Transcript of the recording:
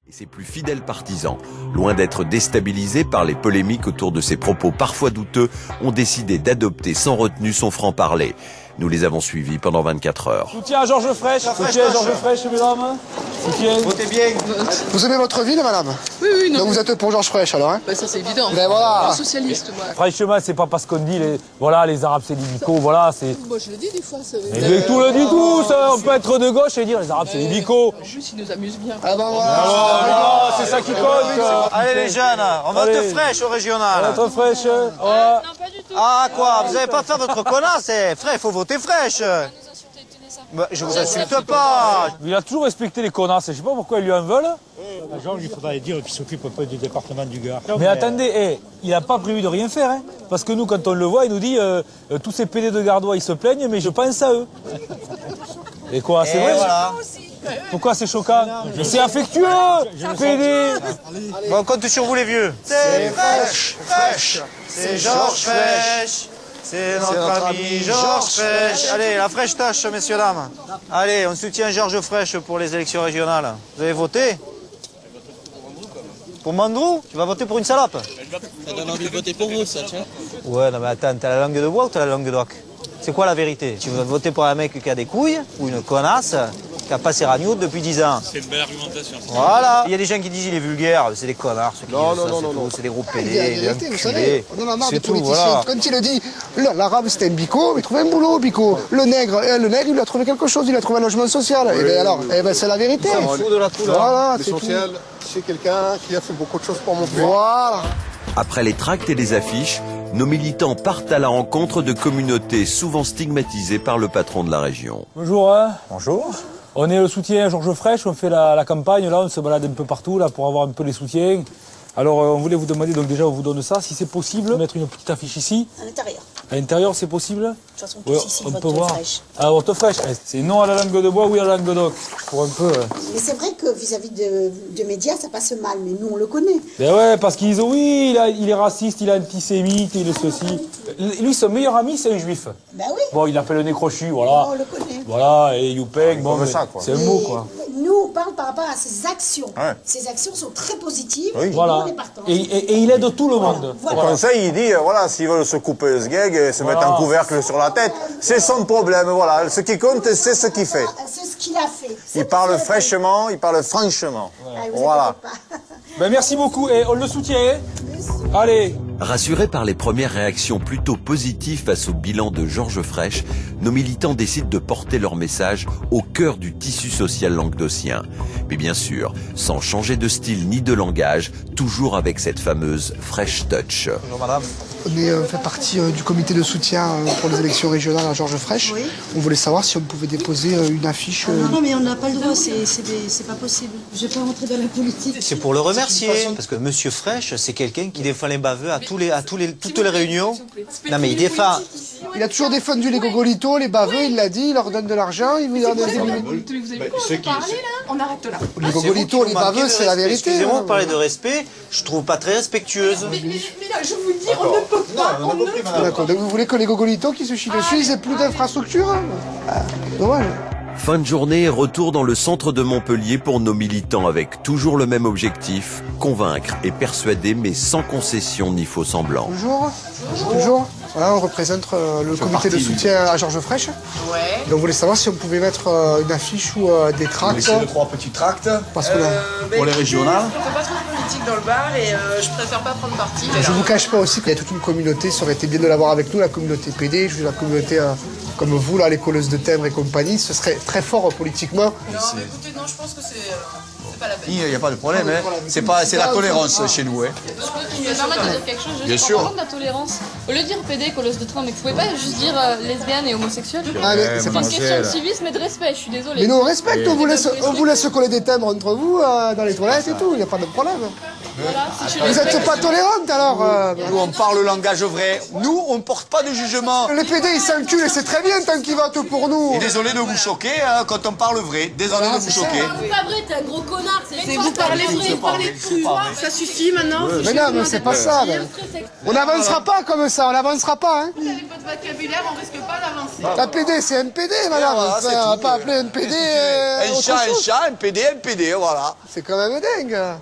Et ses plus fidèles partisans, loin d'être déstabilisés par les polémiques autour de ses propos parfois douteux, ont décidé d'adopter sans retenue son franc-parler. Nous les avons suivis pendant 24 heures. Soutien à Georges Frêche, soutien à Georges Frêche, mesdames. Soutien. Votez bien. Vous aimez votre ville, madame? Oui, oui, non. Donc vous êtes pour Georges Frêche, alors, hein? Bah, ça, c'est évident. Ben voilà. Je suis socialiste, moi. Franchement, c'est pas parce qu'on dit les Arabes c'est des bicos, voilà, c'est. Moi, je le dis des fois. Ça... Mais tout le dit tout, ça. On peut être de gauche et dire les Arabes c'est des bicos. En plus, ils nous amusent bien. Ah ben voilà. Ah, c'est ça qui compte. Allez les jeunes, on vote Allez. Frêche au régional. Notre Frêche. Ouais. Non, pas du tout. Ah quoi, vous n'allez pas faire votre connasse, Frère, il faut voter Frêche. Bah, je vous insulte pas. Il a toujours respecté les connasses, je sais pas pourquoi ils lui en veulent. À Georges, il faudrait dire qu'il s'occupe un peu du département du Gard. Mais attendez, il n'a pas prévu de rien faire, hein. Parce que nous, quand on le voit, il nous dit tous ces PD de Gardois, ils se plaignent, mais je pense à eux. Et quoi, c'est vrai Voilà. Pourquoi c'est choquant? Mais c'est affectueux, PD. Bon, on compte sur vous les vieux. C'est Frêche, Frêche, c'est Georges Frêche. C'est notre ami Georges Frêche. Allez, la fraîche tâche, messieurs, dames. Allez, on soutient Georges Frêche pour les élections régionales. Vous avez voté? Pour Mandrou? Tu vas voter pour une salope? Ça donne envie de voter pour vous, ça, tiens. Ouais, non mais attends, t'as la langue de bois ou t'as la langue de doc? C'est quoi la vérité? Tu vas voter pour un mec qui a des couilles ou une connasse qui a pas ses ragnots depuis 10 ans? C'est une belle argumentation. Voilà. Il y a des gens qui disent il est vulgaire, c'est des connards, ceux qui disent ça, c'est tout. C'est des gros Il y a la pédés, des vérité, vous enculés. savez, on en a marre des C'est tout, politiciens. voilà. Quand il a dit l'arabe c'était un bico, il trouvait un boulot, bico. Le nègre, il lui a trouvé quelque chose, il a trouvé un logement social. Et bien alors, c'est la vérité. On s'en fout de la couleur. Voilà, c'est tout. L'essentiel, c'est quelqu'un qui a fait beaucoup de choses pour mon pays. Voilà. Après les tracts et les affiches, nos militants partent à la rencontre de communautés souvent stigmatisées par le patron de la région. Bonjour. Hein. Bonjour. On est le soutien à Georges Frêche, on fait la campagne, là, on se balade un peu partout là, pour avoir un peu les soutiens. Alors on voulait vous demander, donc déjà on vous donne ça, si c'est possible, mettre une petite affiche ici. À l'intérieur. À l'intérieur, c'est possible? De toute façon, tous Ouais, ici, on votent peut voir. Frêche. Ah, vote fraîche. C'est non à la langue de bois, oui à la langue de doc. Pour un peu. Mais c'est vrai que vis-à-vis de médias, ça passe mal, mais nous, on le connaît. Ben ouais, parce qu'ils disent oui, il est raciste, il est antisémite, il est ceci. Lui, son meilleur ami, c'est un juif. Ben oui, Bon, il appelle le nez crochu, voilà. on le connaît. Voilà, et Youpeng, bon, comme mais ça, quoi. c'est un mot, quoi. Nous, on parle par rapport à ses actions. Ouais. Ses actions sont très positives. Oui. Et nous, Voilà. on est partants. Et il aide tout le monde. Voilà. Le conseil, il dit, voilà, s'ils veulent se couper ce gag et se mettre un couvercle sur la tête, c'est son problème, voilà. Ce qui compte, c'est ce qu'il fait. C'est ce qu'il a fait. Il parle fraîchement, il parle franchement. Ah, vous Voilà. inquiétez pas. Ben merci beaucoup, et on le soutient, hein. Allez. Rassurés par les premières réactions plutôt positives face au bilan de Georges Frêche, nos militants décident de porter leur message au cœur du tissu social languedocien. Mais bien sûr, sans changer de style ni de langage, toujours avec cette fameuse Fresh Touch. Bonjour madame. On fait partie du comité de soutien pour les élections régionales à Georges Frêche. Oui. On voulait savoir si on pouvait déposer une affiche. Non, mais on n'a pas le droit, c'est pas possible. Je vais pas rentrer dans la politique. C'est pour le remercier. Parce que Monsieur Frêche, c'est quelqu'un qui défend les baveux à toutes les réunions. Non mais il défend. Il a toujours défendu les gogolitos, les baveux, il l'a dit, il leur donne de l'argent, il vous donne des minutes. Vous avez quoi, on parler, là? On arrête là. Les gogolitos, les baveux, c'est la vérité. Excusez-moi hein. de parler de respect, je trouve pas très respectueuse. Mais là, je vous le dis, on ne peut pas. On ne peut pas. D'accord, donc vous voulez que les gogolitos qui se chient dessus, ils aient plus d'infrastructures hein? Ah, dommage. Fin de journée, retour dans le centre de Montpellier pour nos militants avec toujours le même objectif, convaincre et persuader mais sans concession ni faux semblant. Bonjour. Bonjour. Voilà, on représente le comité de soutien à Georges Frêche. Ouais. Donc on voulait savoir si on pouvait mettre une affiche ou des tracts. Laissez 2-3 petits tracts Parce que là, pour les régionales. On fait pas trop de politique dans le bar et je préfère pas prendre parti. je vous cache pas aussi qu'il y a toute une communauté, ça aurait été bien de l'avoir avec nous, la communauté PD, la communauté comme vous, là, les colleuses de timbre et compagnie. Ce serait très fort politiquement. Non, mais écoutez, non, je pense que c'est pas la peine. Il n'y a pas de problème, hein. C'est la tolérance chez nous. Hein. Je peux me permettre de dire quelque chose Bien juste sûr. en parlant de la tolérance. Au lieu de dire PD, colosse de train, mais vous pouvez pas juste dire lesbienne et homosexuelle. Ah, mais c'est C'est pas une question de civisme et de respect, je suis désolée. Mais nous on respecte, on vous laisse coller des timbres entre vous dans les toilettes et tout, il n'y a pas de problème. Voilà, si tu Vous respectes- n'êtes pas tolérante alors Nous, on parle le langage vrai. Nous, on porte pas de jugement. Les PD ils s'enculent et c'est très bien tant qu'ils votent pour nous. Et désolé de vous choquer hein, quand on parle vrai. Désolé de vous choquer. C'est pas vrai, t'es un gros connard. C'est Vous parlez cru. Ça suffit maintenant. Mais non, mais c'est pas ça. Ben. On n'avancera pas comme ça, on n'avancera pas. Hein. Avec votre vocabulaire, on risque pas d'avancer. La PD, c'est un PD, madame. voilà, c'est on va tout, pas appeler un PD. Un autre chat, chose. un PD, voilà. C'est quand même dingue.